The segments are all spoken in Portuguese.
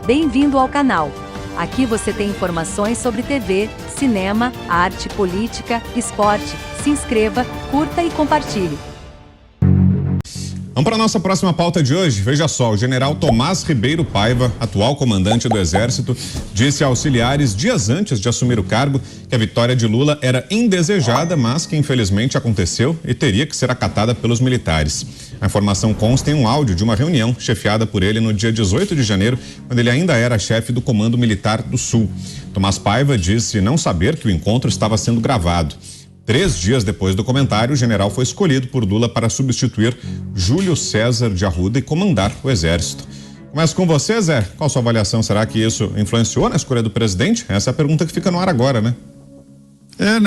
Bem-vindo ao canal. Aqui você tem informações sobre TV, cinema, arte, política, esporte. Se inscreva, curta e compartilhe. Vamos para a nossa próxima pauta de hoje. Veja só, o general Tomás Ribeiro Paiva, atual comandante do Exército, disse a auxiliares dias antes de assumir o cargo que a vitória de Lula era indesejada, mas que infelizmente aconteceu e teria que ser acatada pelos militares. A informação consta em um áudio de uma reunião chefiada por ele no dia 18 de janeiro, quando ele ainda era chefe do Comando Militar do Sul. Tomás Paiva disse não saber que o encontro estava sendo gravado. 3 dias depois do comentário, o general foi escolhido por Lula para substituir Júlio César de Arruda e comandar o Exército. Começo com você, Zé. Qual a sua avaliação? Será que isso influenciou na escolha do presidente? Essa é a pergunta que fica no ar agora, né?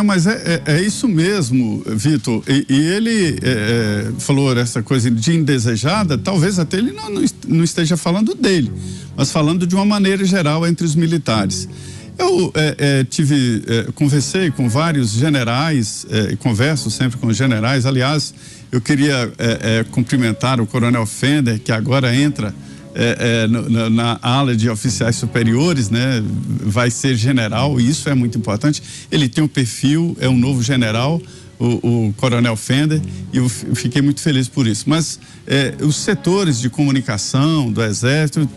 Mas é isso mesmo, Vitor. E ele falou essa coisa de indesejada, talvez até ele não esteja falando dele, mas falando de uma maneira geral entre os militares. Eu conversei com vários generais, converso sempre com os generais. Aliás, eu queria cumprimentar o Coronel Fender, que agora entra na ala de oficiais superiores, né? Vai ser general, e isso é muito importante. Ele tem um perfil, é um novo general, o Coronel Fender, e eu fiquei muito feliz por isso. Mas os setores de comunicação do Exército,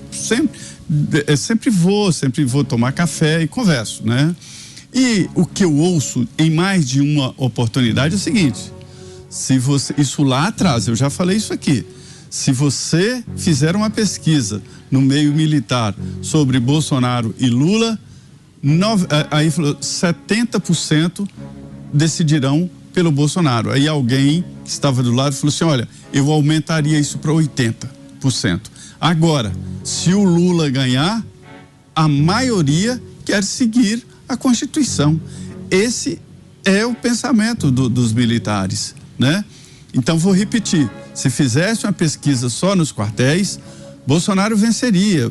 sempre vou tomar café e converso, né? E o que eu ouço em mais de uma oportunidade é o seguinte: isso lá atrás, eu já falei isso aqui, se você fizer uma pesquisa no meio militar sobre Bolsonaro e Lula, aí falou 70% decidirão pelo Bolsonaro. Aí alguém que estava do lado falou assim: olha, eu aumentaria isso para 80%. Agora, se o Lula ganhar, a maioria quer seguir a Constituição. Esse é o pensamento dos militares, né? Então, vou repetir: se fizesse uma pesquisa só nos quartéis, Bolsonaro venceria.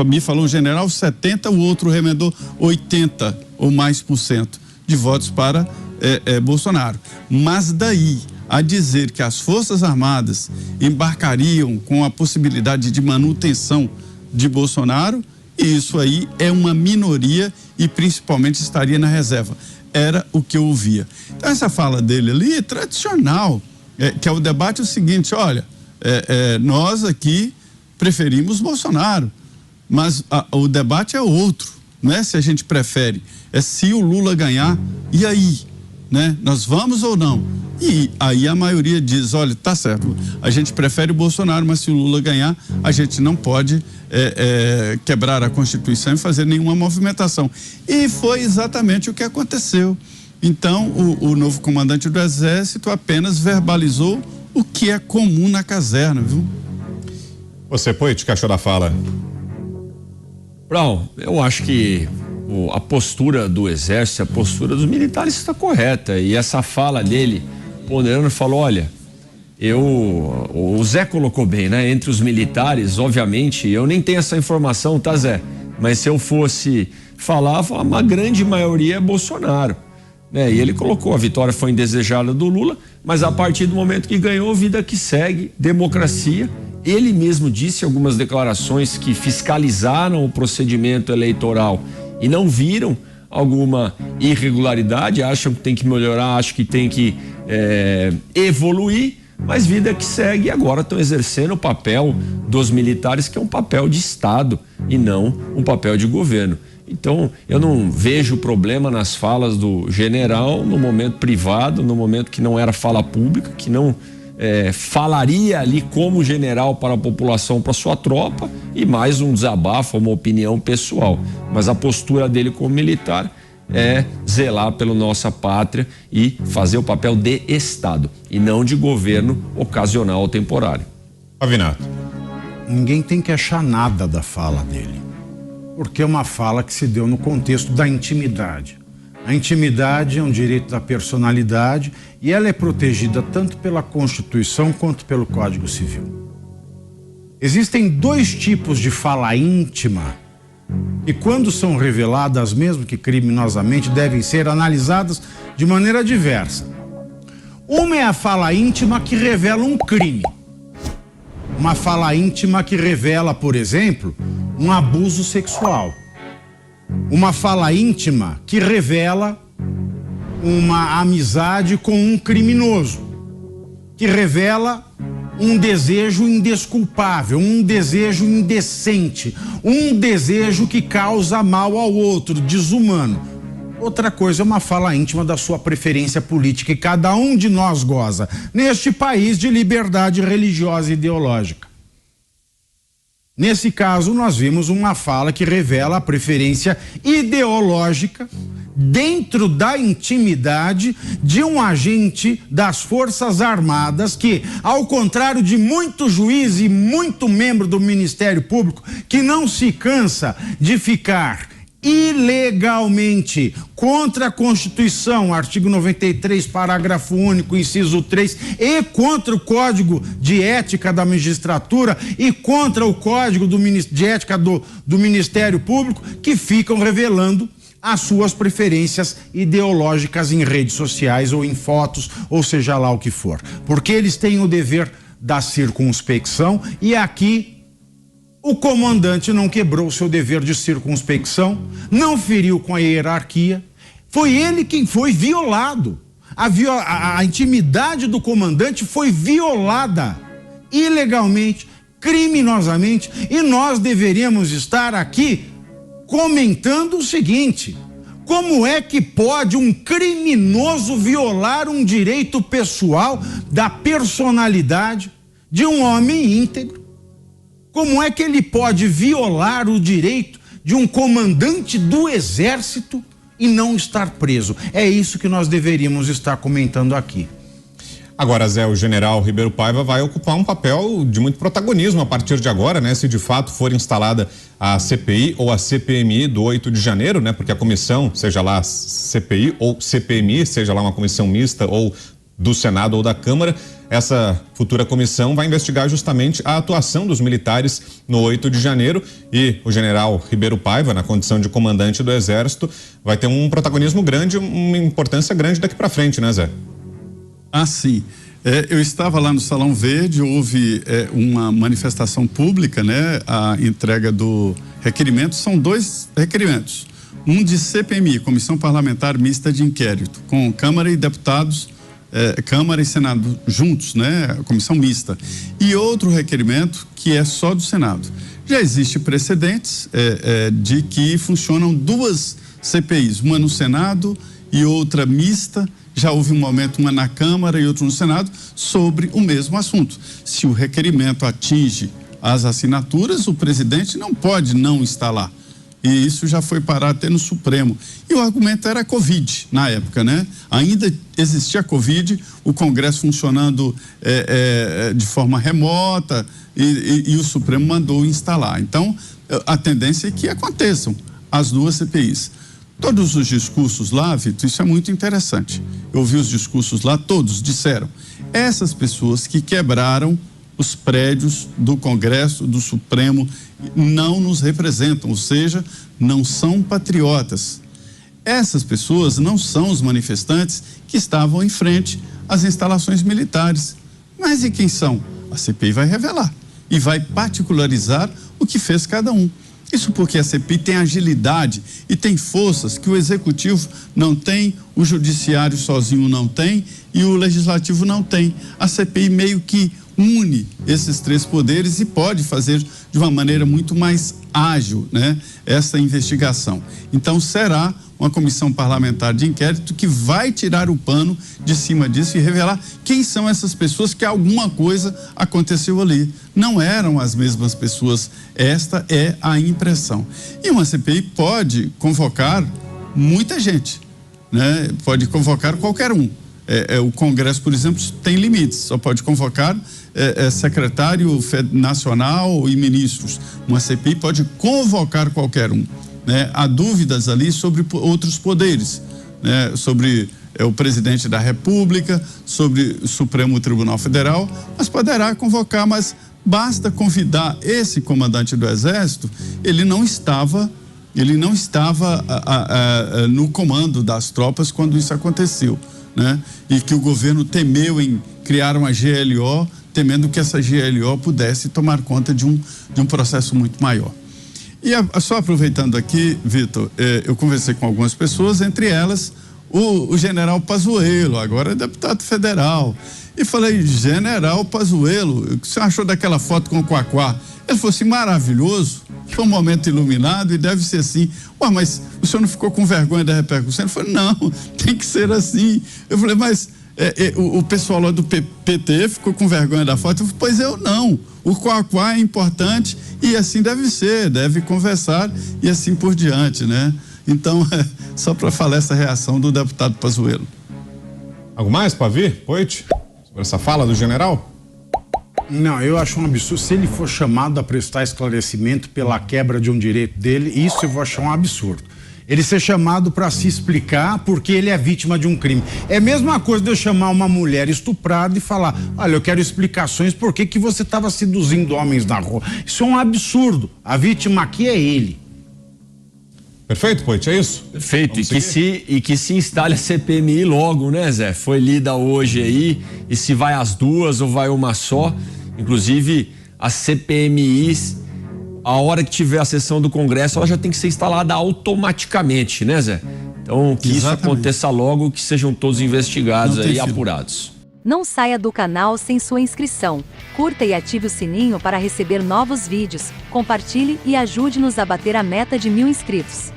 Me falou um general 70%, o outro remendou 80% ou mais por cento de votos para Bolsonaro. Mas daí a dizer que as Forças Armadas embarcariam com a possibilidade de manutenção de Bolsonaro, isso aí é uma minoria e principalmente estaria na reserva. Era o que eu ouvia. Então essa fala dele ali é tradicional, que é o debate o seguinte: olha, nós aqui preferimos Bolsonaro, mas o debate é outro, não é se a gente prefere, é se o Lula ganhar, e aí? Né? Nós vamos ou não? E aí a maioria diz: olha, tá certo, a gente prefere o Bolsonaro, mas se o Lula ganhar, a gente não pode quebrar a Constituição e fazer nenhuma movimentação. E foi exatamente o que aconteceu. Então, o novo comandante do Exército apenas verbalizou o que é comum na caserna, viu? Você, Poit, que achou da fala? Brown, eu acho que a postura do Exército, a postura dos militares está correta, e essa fala dele, ponderando, falou: olha, o Zé colocou bem, né? Entre os militares, obviamente, eu nem tenho essa informação, tá, Zé? Mas se eu fosse falar, uma grande maioria é Bolsonaro, né? E ele colocou: a vitória foi indesejada do Lula, mas a partir do momento que ganhou, vida que segue, democracia. Ele mesmo disse algumas declarações que fiscalizaram o procedimento eleitoral e não viram alguma irregularidade, acham que tem que melhorar, acham que tem que evoluir, mas vida que segue. Agora estão exercendo o papel dos militares, que é um papel de Estado e não um papel de governo. Então, eu não vejo problema nas falas do general no momento privado, no momento que não era fala pública, que não falaria ali como general para a população, para sua tropa, e mais um desabafo, uma opinião pessoal. Mas a postura dele como militar é zelar pela nossa pátria e fazer o papel de Estado e não de governo ocasional ou temporário. Pavinato. Ninguém tem que achar nada da fala dele, porque é uma fala que se deu no contexto da intimidade. A intimidade é um direito da personalidade e ela é protegida tanto pela Constituição quanto pelo Código Civil. Existem 2 tipos de fala íntima e, quando são reveladas, mesmo que criminosamente, devem ser analisadas de maneira diversa. Uma é a fala íntima que revela um crime. Uma fala íntima que revela, por exemplo, um abuso sexual. Uma fala íntima que revela uma amizade com um criminoso, que revela um desejo indesculpável, um desejo indecente, um desejo que causa mal ao outro, desumano. Outra coisa é uma fala íntima da sua preferência política, e cada um de nós goza neste país de liberdade religiosa e ideológica. Nesse caso, nós vimos uma fala que revela a preferência ideológica dentro da intimidade de um agente das Forças Armadas que, ao contrário de muito juiz e muito membro do Ministério Público, que não se cansa de ficar ilegalmente contra a Constituição, artigo 93, parágrafo único, inciso 3, e contra o Código de Ética da Magistratura e contra o Código de Ética do Ministério Público, que ficam revelando as suas preferências ideológicas em redes sociais ou em fotos, ou seja lá o que for. Porque eles têm o dever da circunspecção, e aqui o comandante não quebrou o seu dever de circunspecção, não feriu com a hierarquia, foi ele quem foi violado. A intimidade do comandante foi violada ilegalmente, criminosamente, e nós deveríamos estar aqui comentando o seguinte: como é que pode um criminoso violar um direito pessoal da personalidade de um homem íntegro? Como é que ele pode violar o direito de um comandante do Exército e não estar preso? É isso que nós deveríamos estar comentando aqui. Agora, Zé, o general Ribeiro Paiva vai ocupar um papel de muito protagonismo a partir de agora, né? Se de fato for instalada a CPI ou a CPMI do 8 de janeiro, né? Porque a comissão, seja lá CPI ou CPMI, seja lá uma comissão mista ou do Senado ou da Câmara, essa futura comissão vai investigar justamente a atuação dos militares no 8 de janeiro, e o general Ribeiro Paiva, na condição de comandante do Exército, vai ter um protagonismo grande, uma importância grande daqui para frente, né, Zé? Ah, sim. Eu estava lá no Salão Verde, houve uma manifestação pública, né? A entrega do requerimento, são 2 requerimentos. Um de CPMI, Comissão Parlamentar Mista de Inquérito, com Câmara e deputados, Câmara e Senado juntos, né? A comissão mista. E outro requerimento que é só do Senado. Já existe precedentes de que funcionam 2 CPIs, uma no Senado e outra mista. Já houve um momento, uma na Câmara e outra no Senado, sobre o mesmo assunto. Se o requerimento atinge as assinaturas, o presidente não pode não instalar. E isso já foi parar até no Supremo. E o argumento era a Covid, na época, né? Ainda existia a Covid, o Congresso funcionando de forma remota, e o Supremo mandou instalar. Então, a tendência é que aconteçam as 2 CPIs. Todos os discursos lá, Vitor, isso é muito interessante. Eu ouvi os discursos lá, todos disseram: essas pessoas que quebraram os prédios do Congresso, do Supremo, não nos representam, ou seja, não são patriotas. Essas pessoas não são os manifestantes que estavam em frente às instalações militares. Mas e quem são? A CPI vai revelar e vai particularizar o que fez cada um. Isso porque a CPI tem agilidade e tem forças que o Executivo não tem, o Judiciário sozinho não tem e o Legislativo não tem. A CPI meio que une esses 3 poderes e pode fazer de uma maneira muito mais ágil, né, essa investigação. Então será uma comissão parlamentar de inquérito que vai tirar o pano de cima disso e revelar quem são essas pessoas, que alguma coisa aconteceu ali. Não eram as mesmas pessoas, esta é a impressão. E uma CPI pode convocar muita gente, né? Pode convocar qualquer um. O Congresso, por exemplo, tem limites, só pode convocar secretário nacional e ministros. Uma CPI pode convocar qualquer um, né? Há dúvidas ali sobre outros poderes, né? Sobre o presidente da República, sobre o Supremo Tribunal Federal, mas poderá convocar, mas basta convidar esse comandante do Exército. Ele não estava no comando das tropas quando isso aconteceu, né? E que o governo temeu em criar uma GLO, temendo que essa GLO pudesse tomar conta de um processo muito maior. Só aproveitando aqui, Vitor, eu conversei com algumas pessoas, entre elas o general Pazuello, agora é deputado federal. E falei, general Pazuello, o que você achou daquela foto com o Quaquá? Ele falou assim, maravilhoso, foi um momento iluminado e deve ser assim. Ué, mas o senhor não ficou com vergonha da repercussão? Ele falou, não, tem que ser assim. Eu falei, mas o pessoal lá do PT ficou com vergonha da foto? Eu falei, pois eu não. O Quaquá é importante e assim deve ser, deve conversar e assim por diante, né? Então, só para falar essa reação do deputado Pazuello. Algo mais para vir, Poit? Sobre essa fala do general? Não, eu acho um absurdo. Se ele for chamado a prestar esclarecimento pela quebra de um direito dele, isso eu vou achar um absurdo. Ele ser chamado para se explicar porque ele é vítima de um crime. É a mesma coisa de eu chamar uma mulher estuprada e falar, olha, eu quero explicações por que você estava seduzindo homens na rua. Isso é um absurdo. A vítima aqui é ele. Perfeito, Poit, é isso? Perfeito, e que se instale a CPMI logo, né, Zé? Foi lida hoje aí, e se vai as duas ou vai uma só, inclusive as CPMIs, a hora que tiver a sessão do Congresso, ela já tem que ser instalada automaticamente, né, Zé? Então, que isso aconteça logo, que sejam todos investigados aí e apurados. Não saia do canal sem sua inscrição. Curta e ative o sininho para receber novos vídeos. Compartilhe e ajude-nos a bater a meta de 1000 inscritos.